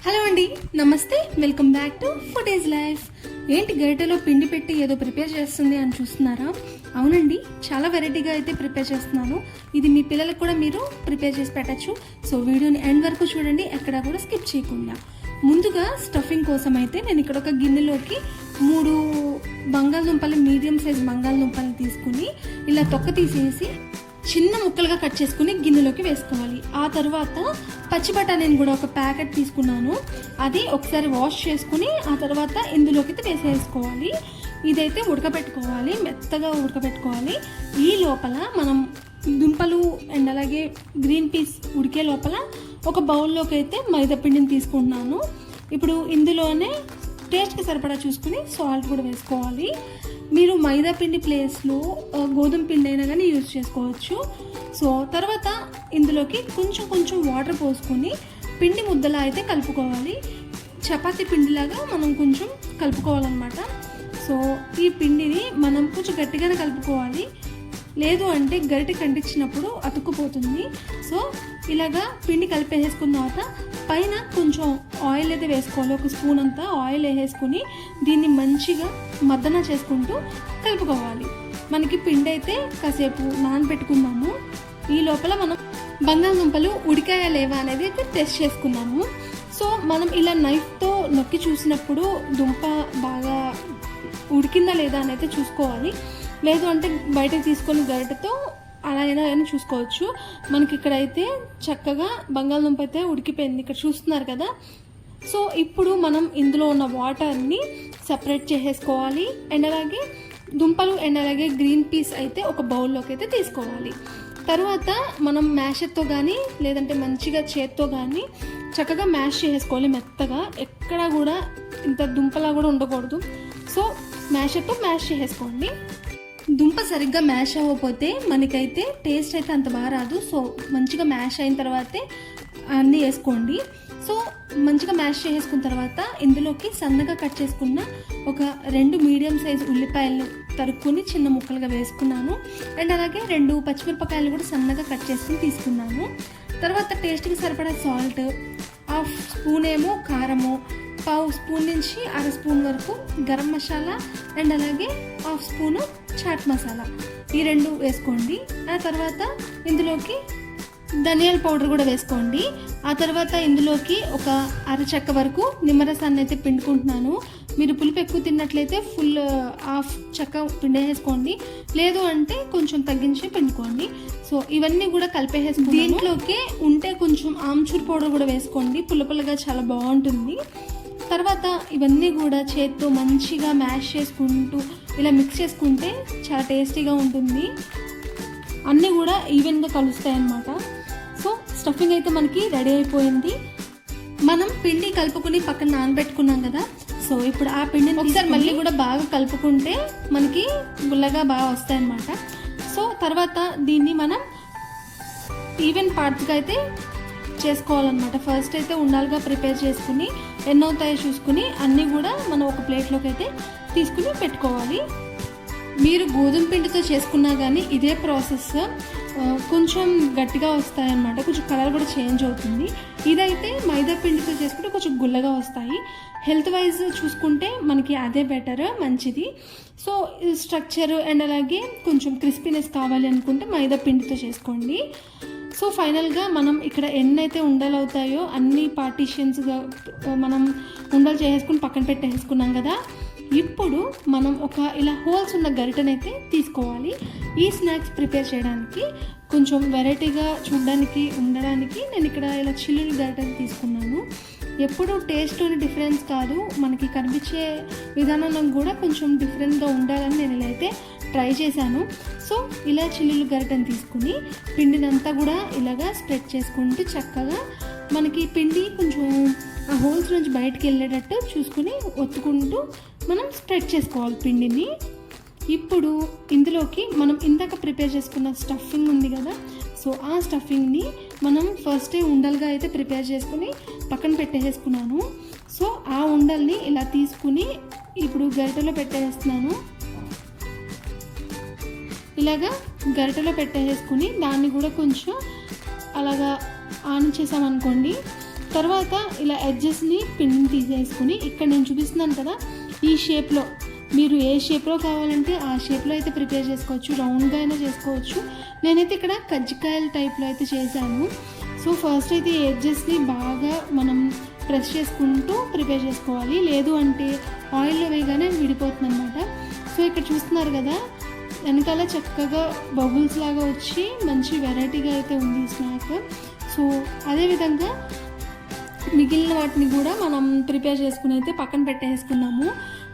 Hello అండి, నమస్తే. Welcome back to food is life. ఏంటి గరిటెలో పిండి పెట్టి ఏదో ప్రిపేర్ చేస్తుంది అని చూస్తున్నారా? అవునండి, చాలా వెరైటీగా అయితే ప్రిపేర్ చేస్తున్నాను. ఇది మీ పిల్లలకు కూడా మీరు ప్రిపేర్ చేసి పెట్టచ్చు. సో వీడియోని ఎండ్ వరకు చూడండి, ఎక్కడా కూడా స్కిప్ చేయకుండా. ముందుగా స్టఫింగ్ కోసం అయితే నేను ఇక్కడ ఒక గిన్నెలోకి 3 బంగాళదుంపలు, మీడియం సైజ్ బంగాళదుంపలు తీసుకుని ఇలా తొక్క తీసేసి చిన్న ముక్కలుగా కట్ చేసుకుని గిన్నెలోకి వేసుకోవాలి. ఆ తర్వాత పచ్చి బఠానీని కూడా ఒక ప్యాకెట్ తీసుకున్నాను. అది ఒకసారి వాష్ చేసుకుని ఆ తర్వాత ఇందులోకి వేసేసుకోవాలి. ఇదైతే ఉడకబెట్టుకోవాలి, మెత్తగా ఉడకబెట్టుకోవాలి. ఈ లోపల మనం దుంపలు అండ్ అలాగే గ్రీన్ పీస్ ఉడికే లోపల ఒక బౌల్లోకి అయితే మైదా పిండిని తీసుకుంటున్నాను. ఇప్పుడు ఇందులోనే టేస్ట్కి సరిపడా చూసుకుని సాల్ట్ కూడా వేసుకోవాలి. మీరు మైదా పిండి ప్లేస్లో గోధుమ పిండి అయినా కానీ యూజ్ చేసుకోవచ్చు. సో తర్వాత ఇందులోకి కొంచెం వాటర్ పోసుకొని పిండి ముద్దలా అయితే కలుపుకోవాలి. చపాతీ పిండిలాగా మనం కొంచెం కలుపుకోవాలన్నమాట. సో ఈ పిండిని మనం కొంచెం గట్టిగానే కలుపుకోవాలి, లేదు అంటే గరిటె కంటించినప్పుడు అతుక్కుపోతుంది. సో ఇలాగా పిండి కలిపేసుకున్న తర్వాత పైన కొంచెం ఆయిల్ అయితే వేసుకోవాలి. ఒక స్పూన్ అంతా ఆయిల్ వేసేసుకుని దీన్ని మంచిగా మద్దన చేసుకుంటూ కలుపుకోవాలి. మనకి పిండి అయితే కాసేపు నానబెట్టుకున్నాము. ఈ లోపల మనం బంగాళదుంపలు ఉడికాయా లేవా అనేది అయితే టెస్ట్ చేసుకున్నాము. సో మనం ఇలా నైఫ్తో నొక్కి చూసినప్పుడు దుంప బాగా ఉడికిందా లేదా అని అయితే చూసుకోవాలి. లేదు అంటే బయటకు తీసుకొని గరిటెతో అలా అయినా చూసుకోవచ్చు. మనకి ఇక్కడైతే చక్కగా బంగాళదుంప అయితే ఉడికిపోయింది, ఇక్కడ చూస్తున్నారు కదా. సో ఇప్పుడు మనం ఇందులో ఉన్న వాటర్ని సపరేట్ చేసేసుకోవాలి. అండ్ అలాగే దుంపలు అండ్ అలాగే గ్రీన్ పీస్ అయితే ఒక బౌల్లోకి అయితే తీసుకోవాలి. తర్వాత మనం మ్యాషర్తో కానీ లేదంటే మంచిగా చేత్తో కానీ చక్కగా మ్యాష్ చేసుకోవాలి మెత్తగా. ఎక్కడా కూడా ఇంత దుంపలా కూడా ఉండకూడదు. సో మ్యాషర్తో మ్యాష్ చేసుకోండి. దుంప సరిగ్గా మ్యాష్ అవ్వకపోతే మనకైతే టేస్ట్ అయితే అంత బాగా రాదు. సో మంచిగా మ్యాష్ అయిన తర్వాతే అన్నీ వేసుకోండి. సో మంచిగా మ్యాష్ చేసుకున్న తర్వాత ఇందులోకి సన్నగా కట్ చేసుకున్న ఒక 2 మీడియం సైజ్ ఉల్లిపాయలు తరుక్కుని చిన్న ముక్కలుగా వేసుకున్నాను. అండ్ అలాగే 2 పచ్చిమిరపకాయలు కూడా సన్నగా కట్ చేసుకుని తీసుకున్నాను. తర్వాత టేస్ట్కి సరిపడా సాల్ట్, 1/2 స్పూన్ ఏమో కారము, 1/2 స్పూన్ నుంచి 1/2 స్పూన్ వరకు గరం మసాలా అండ్ అలాగే 1/2 స్పూన్ చాట్ మసాలా, ఈ 2 వేసుకోండి. ఆ తర్వాత ఇందులోకి ధనియాల పౌడర్ కూడా వేసుకోండి. ఆ తర్వాత ఇందులోకి ఒక అరచెక్క వరకు నిమ్మరసాన్ని అయితే పిండుకుంటున్నాను. మీరు పులుపు ఎక్కువ తిన్నట్లయితే ఫుల్ 1/2 చెక్క పిండేసుకోండి, లేదు అంటే కొంచెం తగ్గించి పిండుకోండి. సో ఇవన్నీ కూడా కలిపేసుకోండి. దీంట్లోకి ఉంటే కొంచెం ఆమ్చూర్ పౌడర్ కూడా వేసుకోండి, పుల్లపుల్లగా చాలా బాగుంటుంది. తర్వాత ఇవన్నీ కూడా చేత్తో మంచిగా మ్యాష్ చేసుకుంటూ ఇలా మిక్స్ చేసుకుంటే చాలా టేస్టీగా ఉంటుంది. అన్నీ కూడా ఈవెన్గా కలుస్తాయి అన్నమాట. సో స్టఫింగ్ అయితే మనకి రెడీ అయిపోయింది. మనం పిండి కలుపుకుని పక్కన నానబెట్టుకున్నాం కదా. సో ఇప్పుడు ఆ పిండిని ఒకసారి మళ్ళీ కూడా బాగా కలుపుకుంటే మనకి గుల్లగా బాగా వస్తాయి అన్నమాట. సో తర్వాత దీన్ని మనం ఈవెన్ పార్ట్స్గా అయితే చేసుకోవాలన్నమాట. ఫస్ట్ అయితే ఉండాలిగా ప్రిపేర్ చేసుకుని ఎన్ని అవుతాయో చూసుకుని అన్నీ కూడా మనం ఒక ప్లేట్లోకి అయితే తీసుకుని పెట్టుకోవాలి. మీరు గోధుమ పిండితో చేసుకున్నా కానీ ఇదే ప్రాసెస్, కొంచెం గట్టిగా వస్తాయన్నమాట, కొంచెం కలర్ కూడా చేంజ్ అవుతుంది. ఇదైతే మైదా పిండితో చేసుకుంటే కొంచెం గుల్లగా వస్తాయి. హెల్త్ వైజ్ చూసుకుంటే మనకి అదే బెటర్, మంచిది. సో స్ట్రక్చర్ అండ్ అలాగే కొంచెం క్రిస్పీనెస్ కావాలి అనుకుంటే మైదా పిండితో చేసుకోండి. సో ఫైనల్గా మనం ఇక్కడ ఎన్నైతే ఉండలు అవుతాయో అన్ని పార్టీషన్స్గా మనం ఉండలు చేసుకుని పక్కన పెట్టేసుకున్నాం కదా. ఇప్పుడు మనం ఒక ఇలా హోల్స్ ఉన్న గరిటెనైతే తీసుకోవాలి. ఈ స్నాక్స్ ప్రిపేర్ చేయడానికి కొంచెం వెరైటీగా చూడడానికి ఉండడానికి నేను ఇక్కడ ఇలా చిల్లులు గరిటెని తీసుకున్నాను. ఎప్పుడు టేస్ట్లోని డిఫరెన్స్ కాదు, మనకి కనిపించే విధానం కూడా కొంచెం డిఫరెంట్గా ఉండాలని నేను ఇలా అయితే ట్రై చేశాను. సో ఇలా చిల్లులు గరిటెని తీసుకుని పిండినంతా కూడా ఇలాగా స్ప్రెడ్ చేసుకుంటూ చక్కగా మనకి పిండి కొంచెం ఆ హోల్స్ నుంచి బయటకు వెళ్ళేటట్టు చూసుకుని ఒత్తుకుంటూ మనం స్ప్రెడ్ చేసుకోవాలి పిండిని. ఇప్పుడు ఇందులోకి మనం ఇందాక ప్రిపేర్ చేసుకున్న స్టఫింగ్ ఉంది కదా. సో ఆ స్టఫింగ్ని మనం ఫస్టే ఉండలుగా అయితే ప్రిపేర్ చేసుకుని పక్కన పెట్టేసుకున్నాను. సో ఆ ఉండల్ని ఇలా తీసుకుని ఇప్పుడు గరిటెలో పెట్టేస్తున్నాను. ఇలాగా గరిటెలో పెట్టేసుకుని దాన్ని కూడా కొంచెం అలాగా ఆన్ చేసామనుకోండి, తర్వాత ఇలా ఎడ్జెస్ని పిండిని తీసేసుకుని ఇక్కడ నేను చూపిస్తున్నాను కదా ఈ షేప్లో, మీరు ఏ షేప్లో కావాలంటే ఆ షేప్లో అయితే ప్రిపేర్ చేసుకోవచ్చు, రౌండ్గా అయినా చేసుకోవచ్చు. నేనైతే ఇక్కడ కజ్జికాయల టైప్లో అయితే చేశాను. సో ఫస్ట్ అయితే ఈ ఎడ్జెస్ని బాగా మనం ప్రెస్ చేసుకుంటూ ప్రిపేర్ చేసుకోవాలి, లేదు అంటే ఆయిల్లో వేయగానే విడిపోతుంది అనమాట. సో ఇక్కడ చూస్తున్నారు కదా వెనకాల చక్కగా బబుల్స్ లాగా వచ్చి మంచి వెరైటీగా అయితే ఉంది ఈ స్నాక్. సో అదేవిధంగా మిగిలిన వాటిని కూడా మనం ప్రిపేర్ చేసుకుని అయితే పక్కన పెట్టేసుకున్నాము.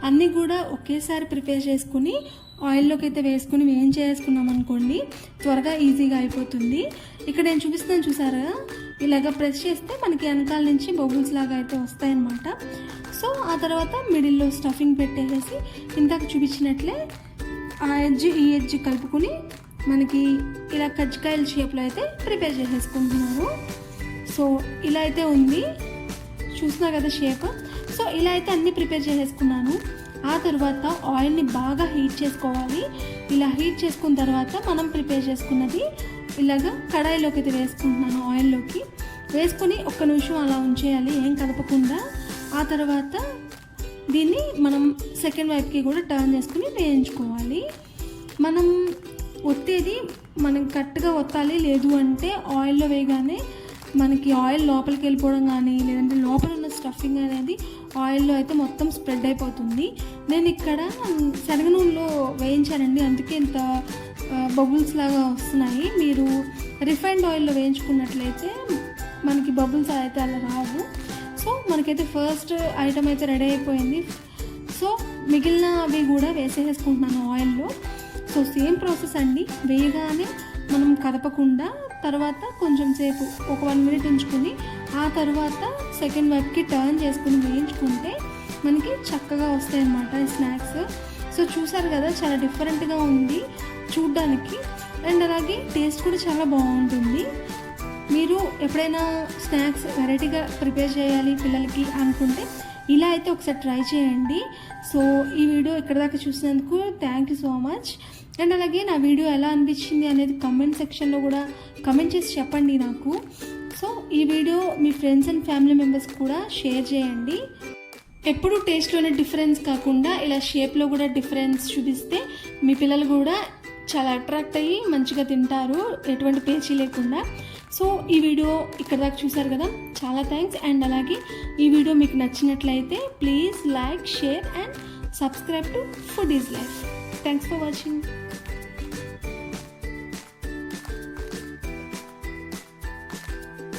అన్నీ కూడా ఒకేసారి ప్రిపేర్ చేసుకుని ఆయిల్లోకి అయితే వేసుకుని వేయించేసుకున్నాం అనుకోండి, త్వరగా ఈజీగా అయిపోతుంది. ఇక్కడ నేను చూపిస్తున్నాను చూసారా, ఇలాగ ప్రెస్ చేస్తే మనకి వెనకాల నుంచి బబుల్స్ లాగా అయితే వస్తాయన్నమాట. సో ఆ తర్వాత మిడిల్లో స్టఫింగ్ పెట్టేసి ఇందాక చూపించినట్లే ఆ ఎడ్జ్ ఈ ఎడ్జ్ కలుపుకొని మనకి ఇలా కజ్జికాయల షేప్లో అయితే ప్రిపేర్ చేసేసుకుంటున్నాను. సో ఇలా అయితే ఉంది, చూస్తున్నారు కదా షేప్. సో ఇలా అయితే అన్నీ ప్రిపేర్ చేసేసుకున్నాను. ఆ తర్వాత ఆయిల్ని బాగా హీట్ చేసుకోవాలి. ఇలా హీట్ చేసుకున్న తర్వాత మనం ప్రిపేర్ చేసుకున్నది ఇలాగా కడాయిలోకి అయితే వేసుకుంటున్నాను. ఆయిల్లోకి వేసుకొని 1 నిమిషం అలా ఉంచేయాలి, ఏం కదపకుండా. ఆ తర్వాత దీన్ని మనం సెకండ్ వైపుకి కూడా టర్న్ చేసుకుని వేయించుకోవాలి. మనం ఒత్తేది మనం కరెక్ట్గా ఒత్తాలి, లేదు అంటే ఆయిల్లో వేయగానే మనకి ఆయిల్ లోపలికి వెళ్ళిపోవడం కానీ లేదంటే లోపల ఉన్న స్టఫింగ్ అనేది ఆయిల్లో అయితే మొత్తం స్ప్రెడ్ అయిపోతుంది. నేను ఇక్కడ శనగ నూనెలో వేయించానండి, అందుకే ఇంత బబుల్స్ లాగా వస్తున్నాయి. మీరు రిఫైన్డ్ ఆయిల్లో వేయించుకున్నట్లయితే మనకి బబుల్స్ అయితే అలా రావు. సో మనకైతే ఫస్ట్ ఐటమ్ అయితే రెడీ అయిపోయింది. సో మిగిలిన అవి కూడా వేసేసుకుంటున్నాను ఆయిల్లో. సో సేమ్ ప్రాసెస్ అండి, వేయగానే మనం కదపకుండా తర్వాత కొంచెం సేపు ఒక 1 మినిట్ ఉంచుకొని ఆ తర్వాత సెకండ్ వైపుకి టర్న్ చేసుకుని వేయించుకుంటే మనకి చక్కగా వస్తాయి అన్నమాట ఈ స్నాక్స్. సో చూసారు కదా చాలా డిఫరెంట్గా ఉంది చూడ్డానికి, అండ్ అలాగే టేస్ట్ కూడా చాలా బాగుంటుంది. మీరు ఎప్పుడైనా స్నాక్స్ వెరైటీగా ప్రిపేర్ చేయాలి పిల్లలకి అనుకుంటే ఇలా అయితే ఒకసారి ట్రై చేయండి. సో ఈ వీడియో ఇక్కడ దాకా చూసినందుకు thank you so much. And అలాగే నా వీడియో ఎలా అనిపించింది అనేది కమెంట్ సెక్షన్లో కూడా కమెంట్ చేసి చెప్పండి నాకు. సో ఈ video me friends and family members కూడా షేర్ చేయండి. ఎప్పుడు టేస్ట్లోనే డిఫరెన్స్ కాకుండా ఇలా షేప్లో కూడా డిఫరెన్స్ చూపిస్తే మీ పిల్లలు కూడా చాలా అట్రాక్ట్ అయ్యి మంచిగా తింటారు, ఎటువంటి పేచీ లేకుండా. సో ఈ వీడియో ఇక్కడ దాకా చూసారు కదా, చాలా థ్యాంక్స్. అండ్ అలాగే ఈ వీడియో మీకు నచ్చినట్లయితే please like, share and subscribe to food is life. Thanks for watching.